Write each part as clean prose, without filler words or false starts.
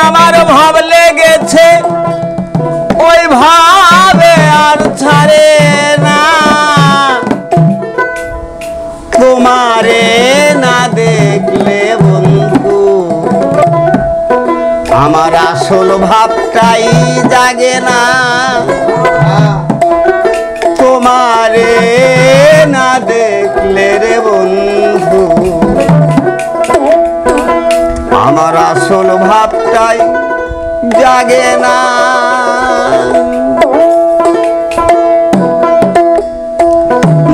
আমার ভাব লেগেছে ওই ভাবে আর ছাড়ে না তোমারে না দেখলে বন্ধু আমার আসল ভাবটাই জাগে না তোমারে না দেখলে রে বন্ধু আমার আসল ভাবটাই জাগে না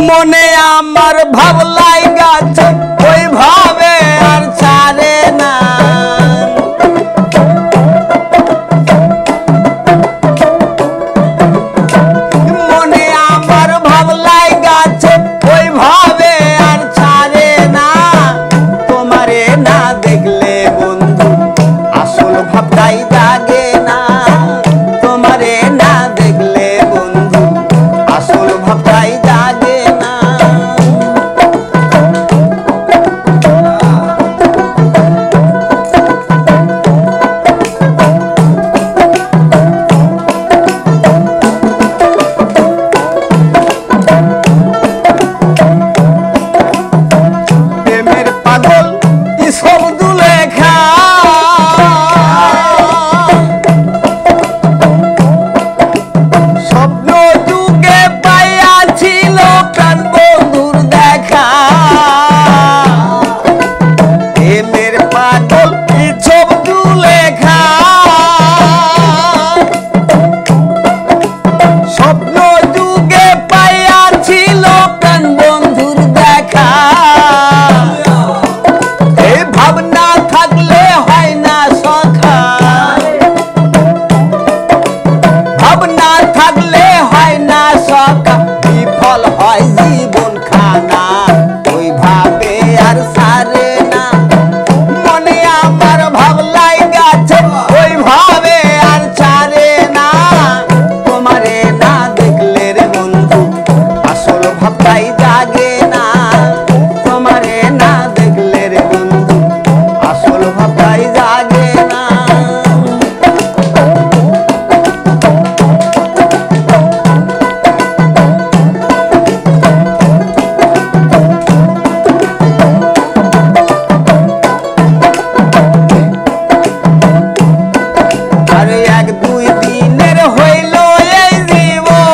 মনে আমার ভাব লাগাছে ওই ভাবে আর ছাড়ে না মনে আমার ভাব লাগাছে ওই ভাবে আর ছাড়ে না তোমারে না দেখলে বন্ধু আসল ভাবটাই জাগে না তোমারে না দেখলে বন্ধু আসল ভাবটাই জাগে না প্রেমের পাগল কি শব্দ লেখা স্বপ্ন যুগে পাইয়াছিল প্রাণ বন্ধুর দেখা প্রেমের পাগল কি শব্দ লেখা স্বপ্ন যুগে পাইয়াছিল প্রাণ বন্ধুর দেখা এই ভাবনা থাকলে হয় না সখা ভাবনা থাকলে হয় না সখা বিফল হয় জীবন খানা ওই ভাবে আর সারে না মনে আমার ভাব লাগাছে ওই ভাবে আর ছাড়ে না তোমারে না দেখলে রে বন্ধু আসল ভাবটাই জাগে না তোমারে না দেখলে রে বন্ধু আসল ভাবটাই জাগে না আরে এক দুই দিনের হইল এই জীবন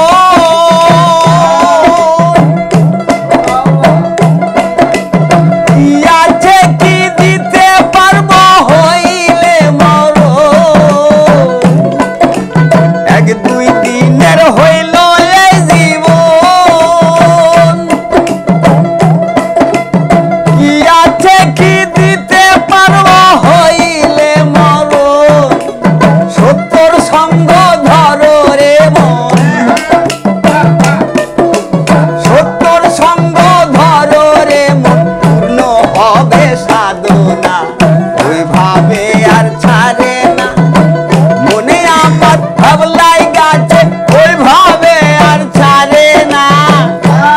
কি আছে কি দিতে পারবো হইলে মরণ এক দুই দিনের হইল এই জীবন কি আছে কি দিতে পারবো হইলে মরণ সত্যর সঙ্গ ধরো রে মন সত্যর সঙ্গ ধরো রে মন পূর্ণ হবে সাধনা ওই ভাবে আর ছাড়ে না মনে আমার ভাব লাগাছে ওই ভাবে আর ছাড়ে না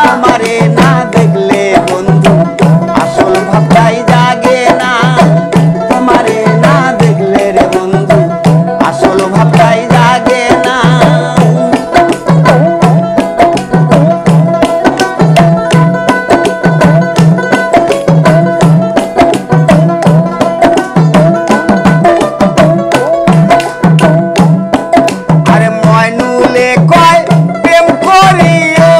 তোমারে না দেখলে বন্ধু আসল ভাবটাই জাগে না তোমারে না দেখলে রে বন্ধু আসল ভাবটাই জাগে না আরে ময়নুলে কয় প্রেম করিও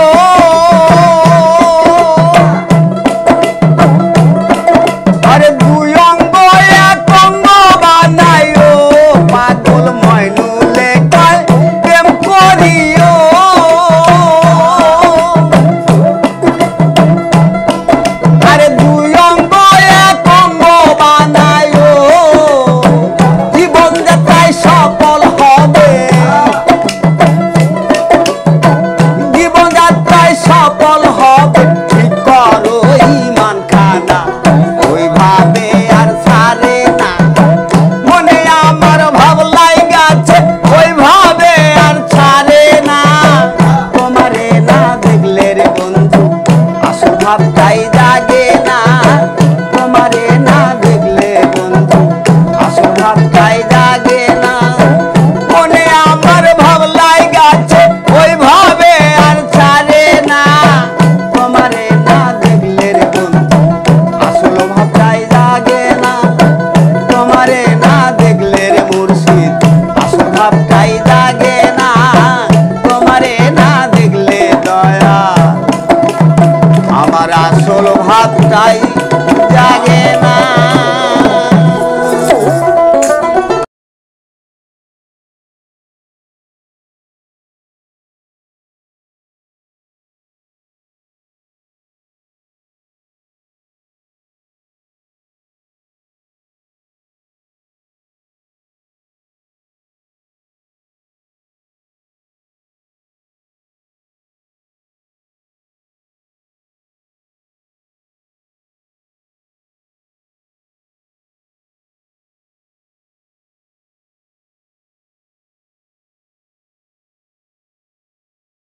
আরে দুই অঙ্গ এক অঙ্গ বানাইও পাগল ময়নুলে কয় প্রেম করিও আরে দুই অঙ্গ এক অঙ্গ বানাইও জীবন যাত্রায় সফল হবে জীবন যাত্রায় সফল হবে ঠিক করো ইমান খানা ওই ভাবে আর ছাড়ে না মনে আমার ভাব লাগাছে ওই ভাবে আর ছাড়ে না তোমারে না দেখলে রে বন্ধু আসল ভাবটাই জাগে না তোমারে না দেখলে বন্ধু আসল ভাবটাই